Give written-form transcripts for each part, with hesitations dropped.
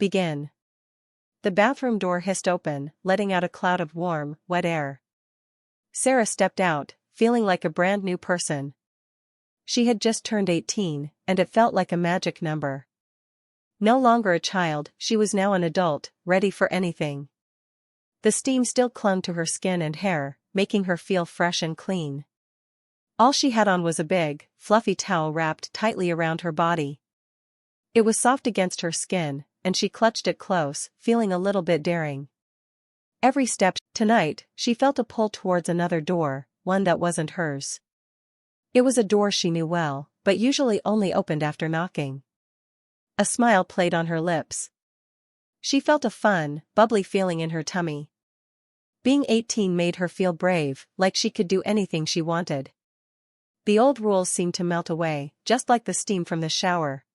Begin. The bathroom door hissed open, letting out a cloud of warm, wet air. Sarah stepped out, feeling like a brand new person. She had just turned 18, and it felt like a magic number. No longer a child, she was now an adult, ready for anything. The steam still clung to her skin and hair, making her feel fresh and clean. All she had on was a big, fluffy towel wrapped tightly around her body. It was soft against her skin, and she clutched it close, feeling a little bit daring. Every step, tonight, she felt a pull towards another door, one that wasn't hers. It was a door she knew well, but usually only opened after knocking. A smile played on her lips. She felt a fun, bubbly feeling in her tummy. Being 18 made her feel brave, like she could do anything she wanted. The old rules seemed to melt away, just like the steam from the shower.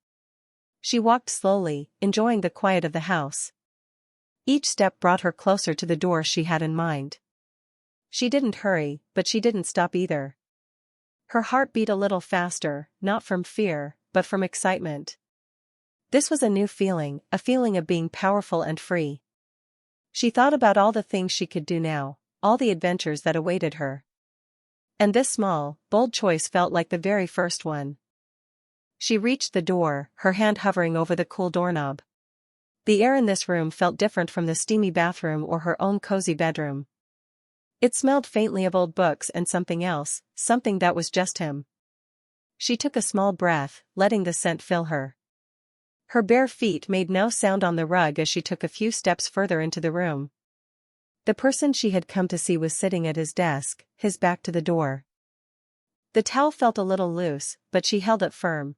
She walked slowly, enjoying the quiet of the house. Each step brought her closer to the door she had in mind. She didn't hurry, but she didn't stop either. Her heart beat a little faster, not from fear, but from excitement. This was a new feeling, a feeling of being powerful and free. She thought about all the things she could do now, all the adventures that awaited her. And this small, bold choice felt like the very first one. She reached the door, her hand hovering over the cool doorknob. The air in this room felt different from the steamy bathroom or her own cozy bedroom. It smelled faintly of old books and something else, something that was just him. She took a small breath, letting the scent fill her. Her bare feet made no sound on the rug as she took a few steps further into the room. The person she had come to see was sitting at his desk, his back to the door. The towel felt a little loose, but she held it firm.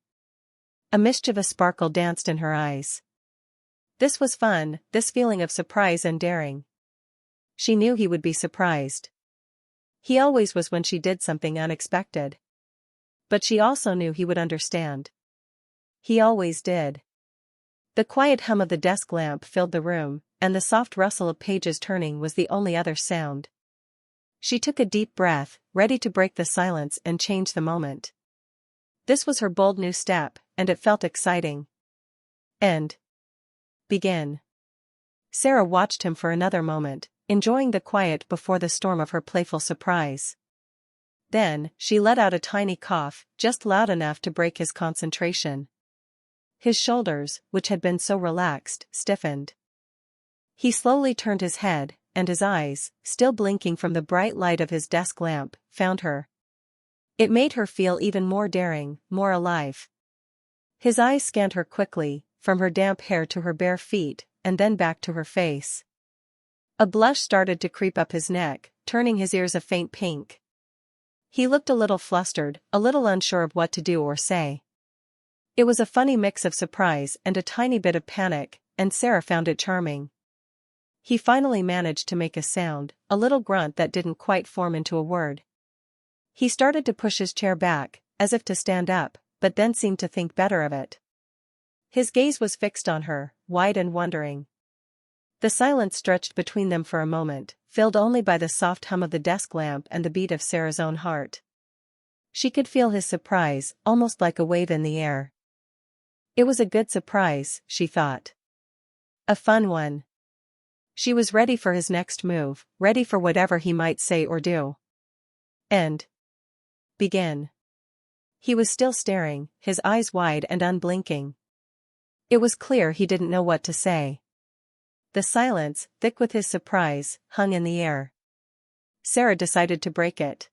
A mischievous sparkle danced in her eyes. This was fun, this feeling of surprise and daring. She knew he would be surprised. He always was when she did something unexpected. But she also knew he would understand. He always did. The quiet hum of the desk lamp filled the room, and the soft rustle of pages turning was the only other sound. She took a deep breath, ready to break the silence and change the moment. This was her bold new step, and it felt exciting. And begin. Sarah watched him for another moment, enjoying the quiet before the storm of her playful surprise. Then, she let out a tiny cough, just loud enough to break his concentration. His shoulders, which had been so relaxed, stiffened. He slowly turned his head, and his eyes, still blinking from the bright light of his desk lamp, found her. It made her feel even more daring, more alive. His eyes scanned her quickly, from her damp hair to her bare feet, and then back to her face. A blush started to creep up his neck, turning his ears a faint pink. He looked a little flustered, a little unsure of what to do or say. It was a funny mix of surprise and a tiny bit of panic, and Sarah found it charming. He finally managed to make a sound, a little grunt that didn't quite form into a word. He started to push his chair back, as if to stand up, but then seemed to think better of it. His gaze was fixed on her, wide and wondering. The silence stretched between them for a moment, filled only by the soft hum of the desk lamp and the beat of Sarah's own heart. She could feel his surprise, almost like a wave in the air. It was a good surprise, she thought. A fun one. She was ready for his next move, ready for whatever he might say or do. And begin. He was still staring, his eyes wide and unblinking. It was clear he didn't know what to say. The silence, thick with his surprise, hung in the air. Sarah decided to break it.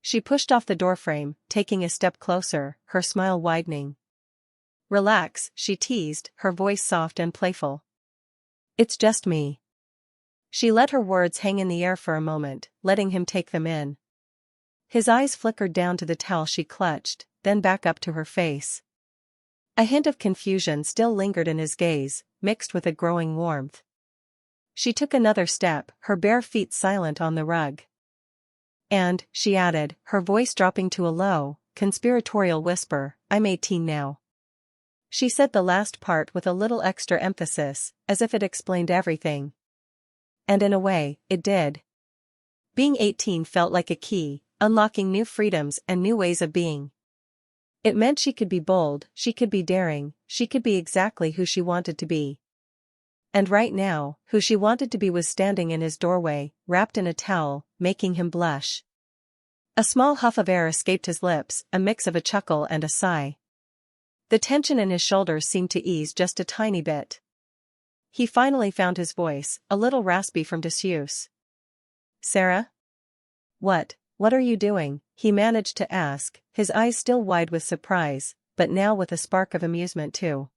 She pushed off the doorframe, taking a step closer, her smile widening. "Relax," she teased, her voice soft and playful. "It's just me." She let her words hang in the air for a moment, letting him take them in. His eyes flickered down to the towel she clutched, then back up to her face. A hint of confusion still lingered in his gaze, mixed with a growing warmth. She took another step, her bare feet silent on the rug. "And," she added, her voice dropping to a low, conspiratorial whisper, "I'm 18 now." She said the last part with a little extra emphasis, as if it explained everything. And in a way, it did. Being 18 felt like a key, unlocking new freedoms and new ways of being. It meant she could be bold, she could be daring, she could be exactly who she wanted to be. And right now, who she wanted to be was standing in his doorway, wrapped in a towel, making him blush. A small huff of air escaped his lips, a mix of a chuckle and a sigh. The tension in his shoulders seemed to ease just a tiny bit. He finally found his voice, a little raspy from disuse. "Sarah? What are you doing?" he managed to ask, his eyes still wide with surprise, but now with a spark of amusement too.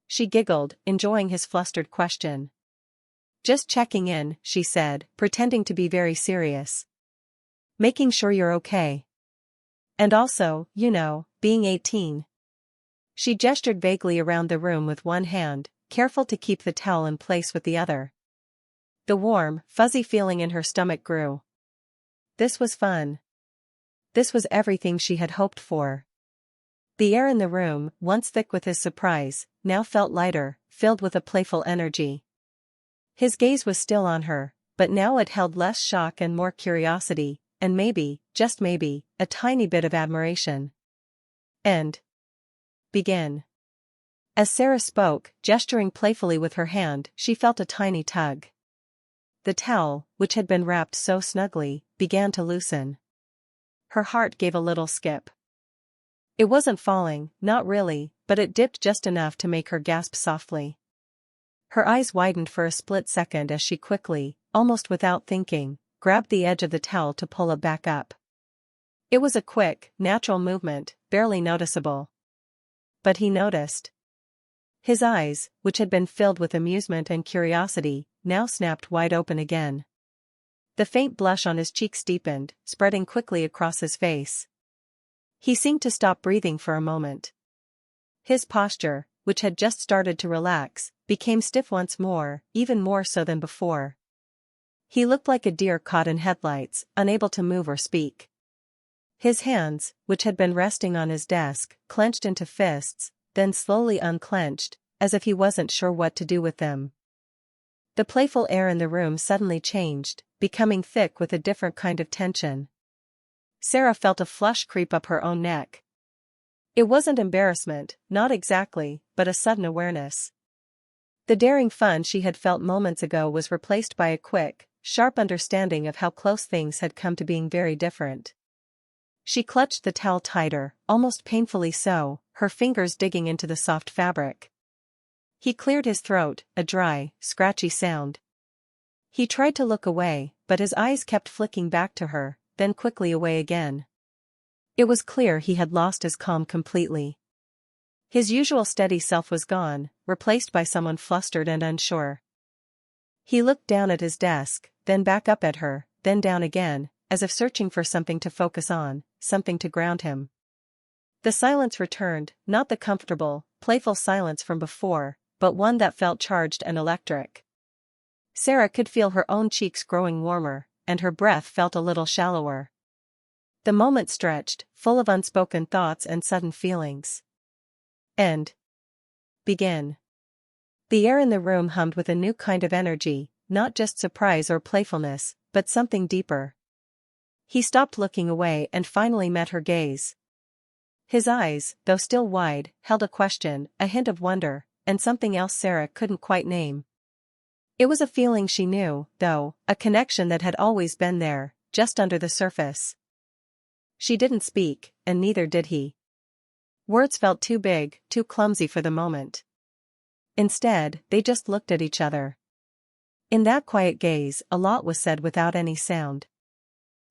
She giggled, enjoying his flustered question. "Just checking in," she said, pretending to be very serious. "Making sure you're okay. And also, being 18. She gestured vaguely around the room with one hand, careful to keep the towel in place with the other. The warm, fuzzy feeling in her stomach grew. This was fun. This was everything she had hoped for. The air in the room, once thick with his surprise, now felt lighter, filled with a playful energy. His gaze was still on her, but now it held less shock and more curiosity, and maybe, just maybe, a tiny bit of admiration. "And begin." As Sarah spoke, gesturing playfully with her hand, she felt a tiny tug. The towel, which had been wrapped so snugly, began to loosen. Her heart gave a little skip. It wasn't falling, not really, but it dipped just enough to make her gasp softly. Her eyes widened for a split second as she quickly, almost without thinking, grabbed the edge of the towel to pull it back up. It was a quick, natural movement, barely noticeable. But he noticed. His eyes, which had been filled with amusement and curiosity, now snapped wide open again. The faint blush on his cheeks deepened, spreading quickly across his face. He seemed to stop breathing for a moment. His posture, which had just started to relax, became stiff once more, even more so than before. He looked like a deer caught in headlights, unable to move or speak. His hands, which had been resting on his desk, clenched into fists, then slowly unclenched, as if he wasn't sure what to do with them. The playful air in the room suddenly changed, becoming thick with a different kind of tension. Sarah felt a flush creep up her own neck. It wasn't embarrassment, not exactly, but a sudden awareness. The daring fun she had felt moments ago was replaced by a quick, sharp understanding of how close things had come to being very different. She clutched the towel tighter, almost painfully so, her fingers digging into the soft fabric. He cleared his throat, a dry, scratchy sound. He tried to look away, but his eyes kept flicking back to her, then quickly away again. It was clear he had lost his calm completely. His usual steady self was gone, replaced by someone flustered and unsure. He looked down at his desk, then back up at her, then down again, as if searching for something to focus on, something to ground him. The silence returned, not the comfortable, playful silence from before, but one that felt charged and electric. Sarah could feel her own cheeks growing warmer, and her breath felt a little shallower. The moment stretched, full of unspoken thoughts and sudden feelings. "And begin." The air in the room hummed with a new kind of energy, not just surprise or playfulness, but something deeper. He stopped looking away and finally met her gaze. His eyes, though still wide, held a question, a hint of wonder, and something else Sarah couldn't quite name. It was a feeling she knew, though, a connection that had always been there, just under the surface. She didn't speak, and neither did he. Words felt too big, too clumsy for the moment. Instead, they just looked at each other. In that quiet gaze, a lot was said without any sound.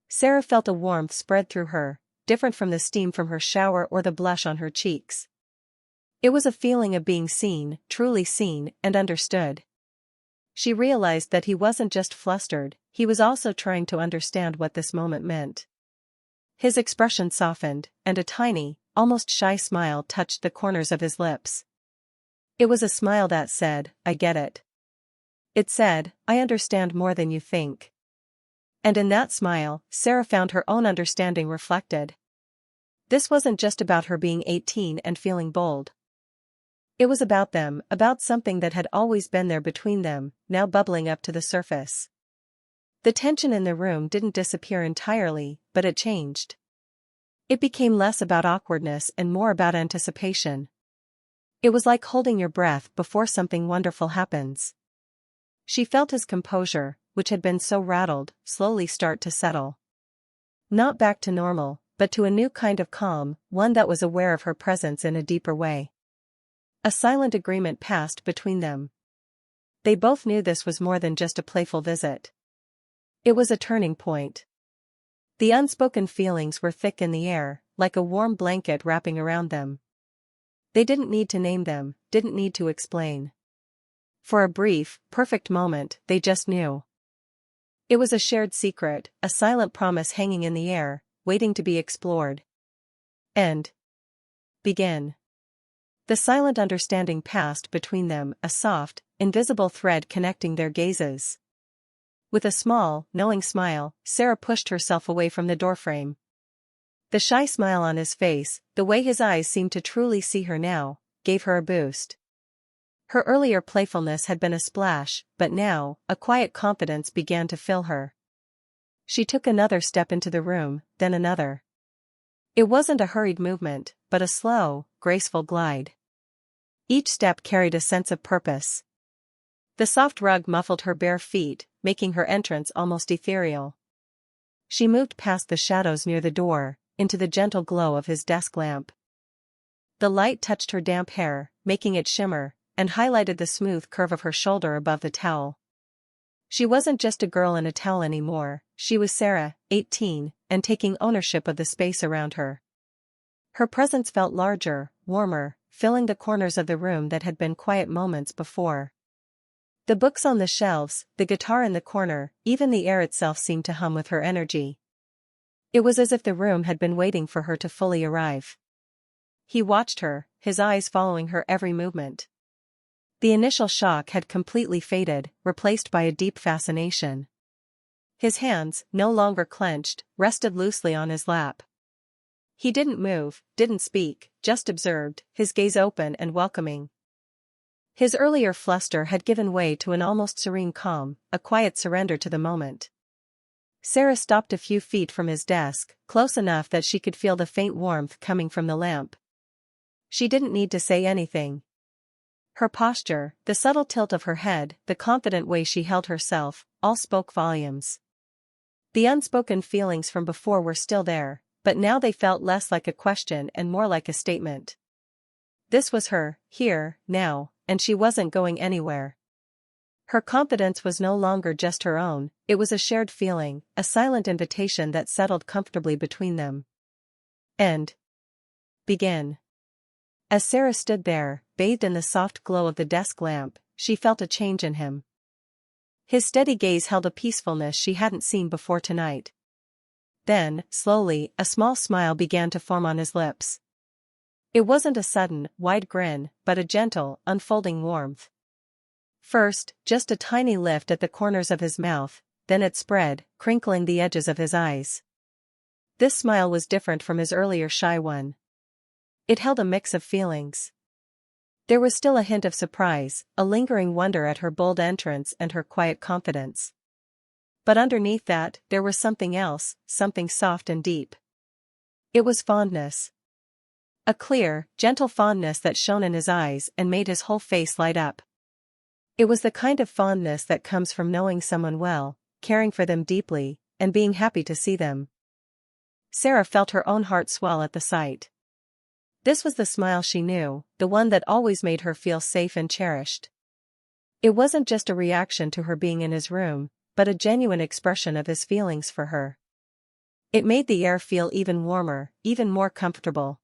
Sarah felt a warmth spread through her, different from the steam from her shower or the blush on her cheeks. It was a feeling of being seen, truly seen, and understood. She realized that he wasn't just flustered, he was also trying to understand what this moment meant. His expression softened, and a tiny, almost shy smile touched the corners of his lips. It was a smile that said, "I get it." It said, "I understand more than you think." And in that smile, Sarah found her own understanding reflected. This wasn't just about her being 18 and feeling bold. It was about them, about something that had always been there between them, now bubbling up to the surface. The tension in the room didn't disappear entirely, but it changed. It became less about awkwardness and more about anticipation. It was like holding your breath before something wonderful happens. She felt his composure, which had been so rattled, slowly start to settle. Not back to normal, but to a new kind of calm, one that was aware of her presence in a deeper way. A silent agreement passed between them. They both knew this was more than just a playful visit. It was a turning point. The unspoken feelings were thick in the air, like a warm blanket wrapping around them. They didn't need to name them, didn't need to explain. For a brief, perfect moment, they just knew. It was a shared secret, a silent promise hanging in the air, waiting to be explored. And begin. The silent understanding passed between them, a soft, invisible thread connecting their gazes. With a small, knowing smile, Sarah pushed herself away from the doorframe. The shy smile on his face, the way his eyes seemed to truly see her now, gave her a boost. Her earlier playfulness had been a splash, but now, a quiet confidence began to fill her. She took another step into the room, then another. It wasn't a hurried movement, but a slow, graceful glide. Each step carried a sense of purpose. The soft rug muffled her bare feet, making her entrance almost ethereal. She moved past the shadows near the door, into the gentle glow of his desk lamp. The light touched her damp hair, making it shimmer, and highlighted the smooth curve of her shoulder above the towel. She wasn't just a girl in a towel anymore, she was Sarah, 18, and taking ownership of the space around her. Her presence felt larger, warmer, filling the corners of the room that had been quiet moments before. The books on the shelves, the guitar in the corner, even the air itself seemed to hum with her energy. It was as if the room had been waiting for her to fully arrive. He watched her, his eyes following her every movement. The initial shock had completely faded, replaced by a deep fascination. His hands, no longer clenched, rested loosely on his lap. He didn't move, didn't speak, just observed, his gaze open and welcoming. His earlier fluster had given way to an almost serene calm, a quiet surrender to the moment. Sarah stopped a few feet from his desk, close enough that she could feel the faint warmth coming from the lamp. She didn't need to say anything. Her posture, the subtle tilt of her head, the confident way she held herself, all spoke volumes. The unspoken feelings from before were still there, but now they felt less like a question and more like a statement. This was her, here, now, and she wasn't going anywhere. Her confidence was no longer just her own, it was a shared feeling, a silent invitation that settled comfortably between them. And begin. As Sarah stood there, bathed in the soft glow of the desk lamp, she felt a change in him. His steady gaze held a peacefulness she hadn't seen before tonight. Then, slowly, a small smile began to form on his lips. It wasn't a sudden, wide grin, but a gentle, unfolding warmth. First, just a tiny lift at the corners of his mouth, then it spread, crinkling the edges of his eyes. This smile was different from his earlier shy one. It held a mix of feelings. There was still a hint of surprise, a lingering wonder at her bold entrance and her quiet confidence. But underneath that, there was something else, something soft and deep. It was fondness. A clear, gentle fondness that shone in his eyes and made his whole face light up. It was the kind of fondness that comes from knowing someone well, caring for them deeply, and being happy to see them. Sarah felt her own heart swell at the sight. This was the smile she knew, the one that always made her feel safe and cherished. It wasn't just a reaction to her being in his room, but a genuine expression of his feelings for her. It made the air feel even warmer, even more comfortable.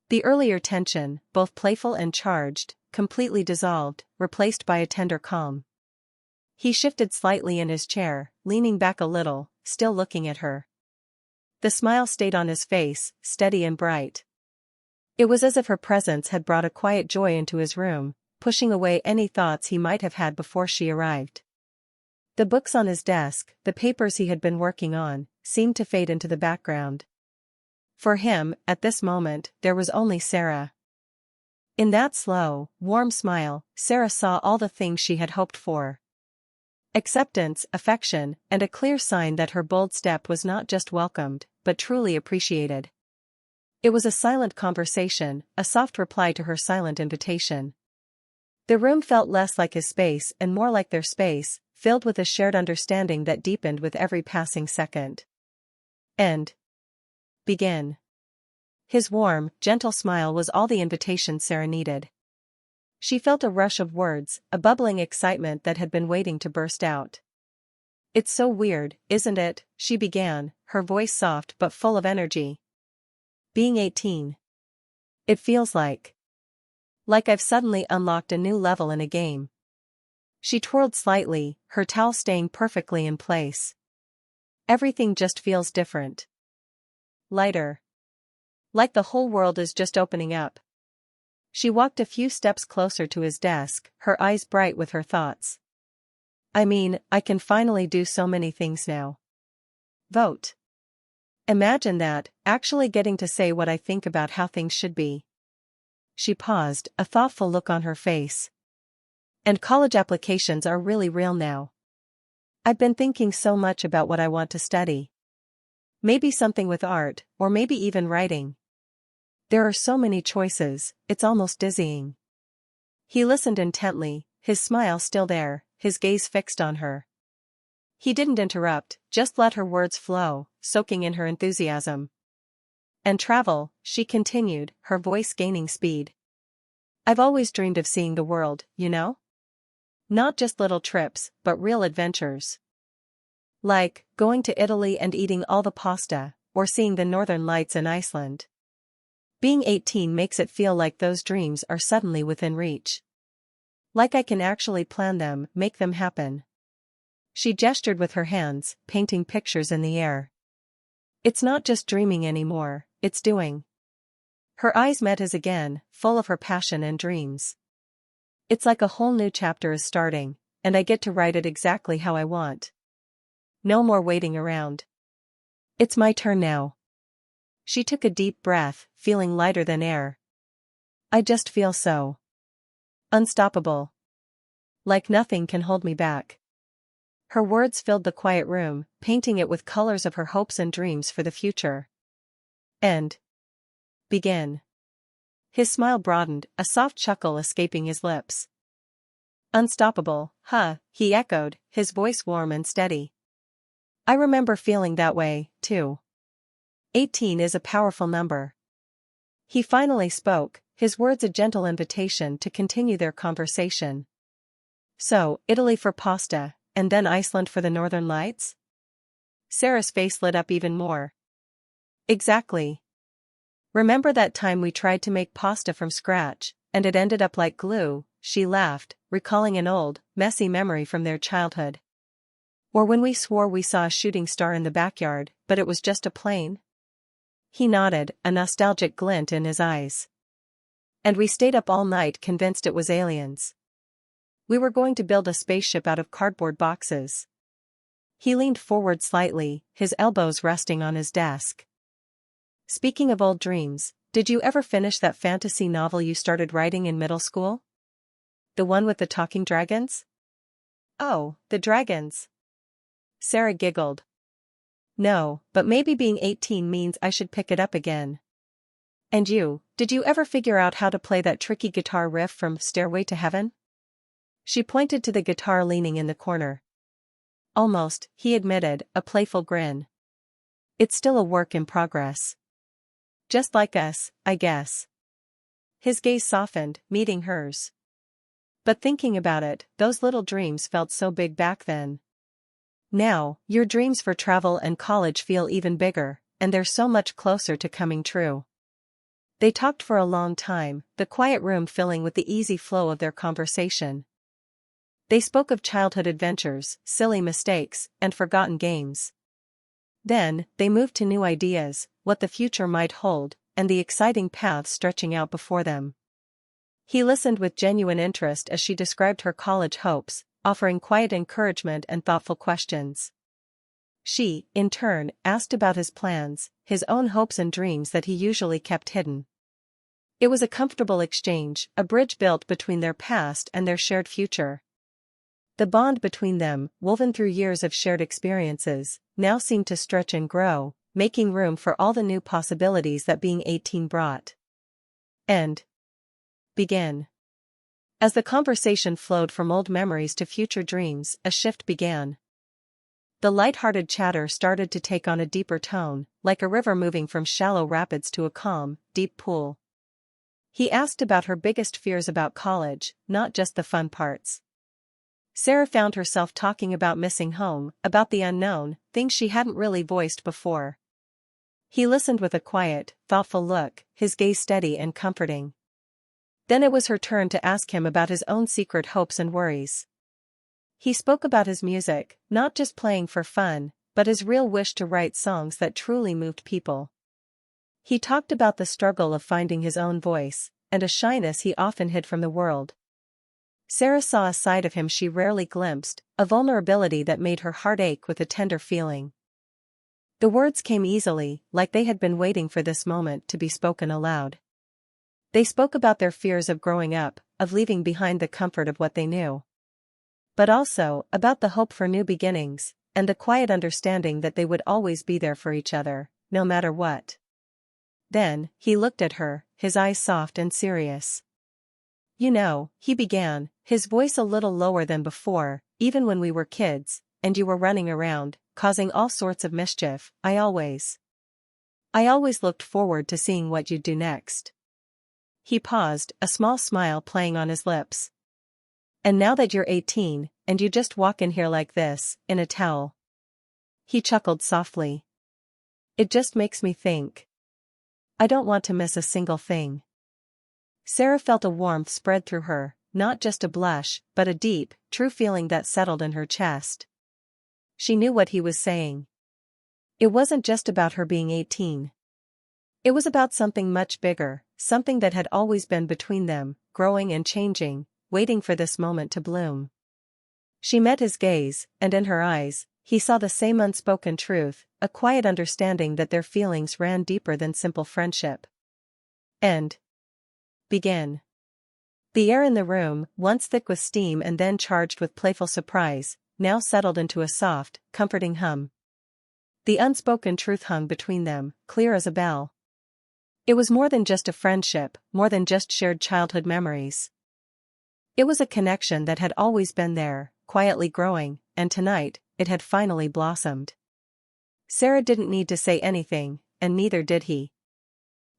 The earlier tension, both playful and charged, completely dissolved, replaced by a tender calm. He shifted slightly in his chair, leaning back a little, still looking at her. The smile stayed on his face, steady and bright. It was as if her presence had brought a quiet joy into his room, pushing away any thoughts he might have had before she arrived. The books on his desk, the papers he had been working on, seemed to fade into the background. For him, at this moment, there was only Sarah. In that slow, warm smile, Sarah saw all the things she had hoped for. Acceptance, affection, and a clear sign that her bold step was not just welcomed, but truly appreciated. It was a silent conversation, a soft reply to her silent invitation. The room felt less like his space and more like their space, filled with a shared understanding that deepened with every passing second. And begin. His warm, gentle smile was all the invitation Sarah needed. She felt a rush of words, a bubbling excitement that had been waiting to burst out. "It's so weird, isn't it?" she began, her voice soft but full of energy. "Being 18. It feels like I've suddenly unlocked a new level in a game." She twirled slightly, her towel staying perfectly in place. "Everything just feels different. Lighter. Like the whole world is just opening up." She walked a few steps closer to his desk, her eyes bright with her thoughts. "I mean, I can finally do so many things now. Vote. Imagine that, actually getting to say what I think about how things should be." She paused, a thoughtful look on her face. "And college applications are really real now. I've been thinking so much about what I want to study. Maybe something with art, or maybe even writing. There are so many choices, it's almost dizzying." He listened intently, his smile still there, his gaze fixed on her. He didn't interrupt, just let her words flow, soaking in her enthusiasm. "And travel," she continued, her voice gaining speed. "I've always dreamed of seeing the world, you know? Not just little trips, but real adventures. Like, going to Italy and eating all the pasta, or seeing the northern lights in Iceland. Being 18 makes it feel like those dreams are suddenly within reach. Like I can actually plan them, make them happen." She gestured with her hands, painting pictures in the air. "It's not just dreaming anymore, it's doing." Her eyes met his again, full of her passion and dreams. "It's like a whole new chapter is starting, and I get to write it exactly how I want. No more waiting around. It's my turn now." She took a deep breath, feeling lighter than air. "I just feel so unstoppable. Like nothing can hold me back." Her words filled the quiet room, painting it with colors of her hopes and dreams for the future. "And begin." His smile broadened, a soft chuckle escaping his lips. "Unstoppable, huh?" he echoed, his voice warm and steady. "I remember feeling that way, too. 18 is a powerful number." He finally spoke, his words a gentle invitation to continue their conversation. "So, Italy for pasta, and then Iceland for the northern lights?" Sarah's face lit up even more. "Exactly. Remember that time we tried to make pasta from scratch, and it ended up like glue?" She laughed, recalling an old, messy memory from their childhood. "Or when we swore we saw a shooting star in the backyard, but it was just a plane?" He nodded, a nostalgic glint in his eyes. "And we stayed up all night convinced it was aliens. We were going to build a spaceship out of cardboard boxes." He leaned forward slightly, his elbows resting on his desk. "Speaking of old dreams, did you ever finish that fantasy novel you started writing in middle school? The one with the talking dragons?" "Oh, the dragons." Sarah giggled. "No, but maybe being 18 means I should pick it up again." "And you, did you ever figure out how to play that tricky guitar riff from Stairway to Heaven?" She pointed to the guitar leaning in the corner. "Almost," he admitted, a playful grin. "It's still a work in progress. Just like us, I guess." His gaze softened, meeting hers. "But thinking about it, those little dreams felt so big back then. Now, your dreams for travel and college feel even bigger, and they're so much closer to coming true." They talked for a long time, the quiet room filling with the easy flow of their conversation. They spoke of childhood adventures, silly mistakes, and forgotten games. Then, they moved to new ideas, what the future might hold, and the exciting paths stretching out before them. He listened with genuine interest as she described her college hopes, offering quiet encouragement and thoughtful questions. She, in turn, asked about his plans, his own hopes and dreams that he usually kept hidden. It was a comfortable exchange, a bridge built between their past and their shared future. The bond between them, woven through years of shared experiences, now seemed to stretch and grow, making room for all the new possibilities that being 18 brought. And begin. As the conversation flowed from old memories to future dreams, a shift began. The light-hearted chatter started to take on a deeper tone, like a river moving from shallow rapids to a calm, deep pool. He asked about her biggest fears about college, not just the fun parts. Sarah found herself talking about missing home, about the unknown, things she hadn't really voiced before. He listened with a quiet, thoughtful look, his gaze steady and comforting. Then it was her turn to ask him about his own secret hopes and worries. He spoke about his music, not just playing for fun, but his real wish to write songs that truly moved people. He talked about the struggle of finding his own voice, and a shyness he often hid from the world. Sarah saw a side of him she rarely glimpsed, a vulnerability that made her heart ache with a tender feeling. The words came easily, like they had been waiting for this moment to be spoken aloud. They spoke about their fears of growing up, of leaving behind the comfort of what they knew. But also, about the hope for new beginnings, and the quiet understanding that they would always be there for each other, no matter what. Then, he looked at her, his eyes soft and serious. "You know," he began, his voice a little lower than before, "even when we were kids, and you were running around, causing all sorts of mischief, I always looked forward to seeing what you'd do next." He paused, a small smile playing on his lips. "And now that you're 18, and you just walk in here like this, in a towel." He chuckled softly. "It just makes me think. I don't want to miss a single thing." Sarah felt a warmth spread through her, not just a blush, but a deep, true feeling that settled in her chest. She knew what he was saying. It wasn't just about her being 18. It was about something much bigger, something that had always been between them, growing and changing, waiting for this moment to bloom. She met his gaze, and in her eyes, he saw the same unspoken truth, a quiet understanding that their feelings ran deeper than simple friendship. And begin. The air in the room, once thick with steam and then charged with playful surprise, now settled into a soft, comforting hum. The unspoken truth hung between them, clear as a bell. It was more than just a friendship, more than just shared childhood memories. It was a connection that had always been there, quietly growing, and tonight, it had finally blossomed. Sarah didn't need to say anything, and neither did he.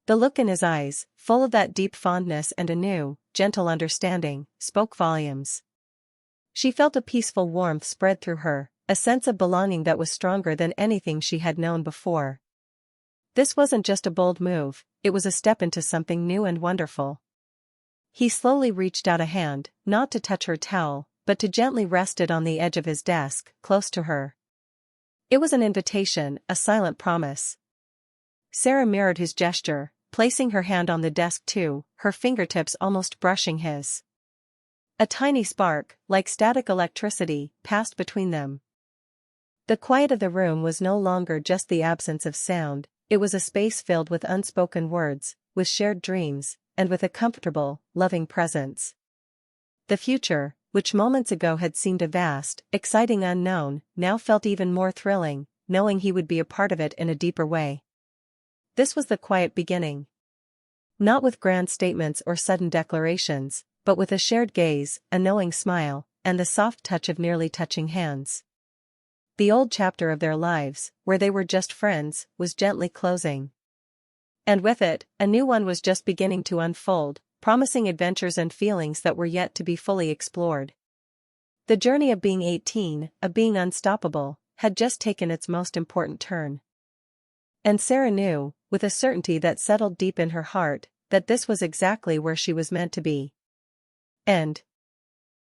The look in his eyes, full of that deep fondness and a new, gentle understanding, spoke volumes. She felt a peaceful warmth spread through her, a sense of belonging that was stronger than anything she had known before. This wasn't just a bold move, it was a step into something new and wonderful. He slowly reached out a hand, not to touch her towel, but to gently rest it on the edge of his desk, close to her. It was an invitation, a silent promise. Sarah mirrored his gesture, placing her hand on the desk too, her fingertips almost brushing his. A tiny spark, like static electricity, passed between them. The quiet of the room was no longer just the absence of sound, it was a space filled with unspoken words, with shared dreams, and with a comfortable, loving presence. The future, which moments ago had seemed a vast, exciting unknown, now felt even more thrilling, knowing he would be a part of it in a deeper way. This was the quiet beginning. Not with grand statements or sudden declarations, but with a shared gaze, a knowing smile, and the soft touch of nearly touching hands. The old chapter of their lives, where they were just friends, was gently closing. And with it, a new one was just beginning to unfold, promising adventures and feelings that were yet to be fully explored. The journey of being 18, of being unstoppable, had just taken its most important turn. And Sarah knew, with a certainty that settled deep in her heart, that this was exactly where she was meant to be. And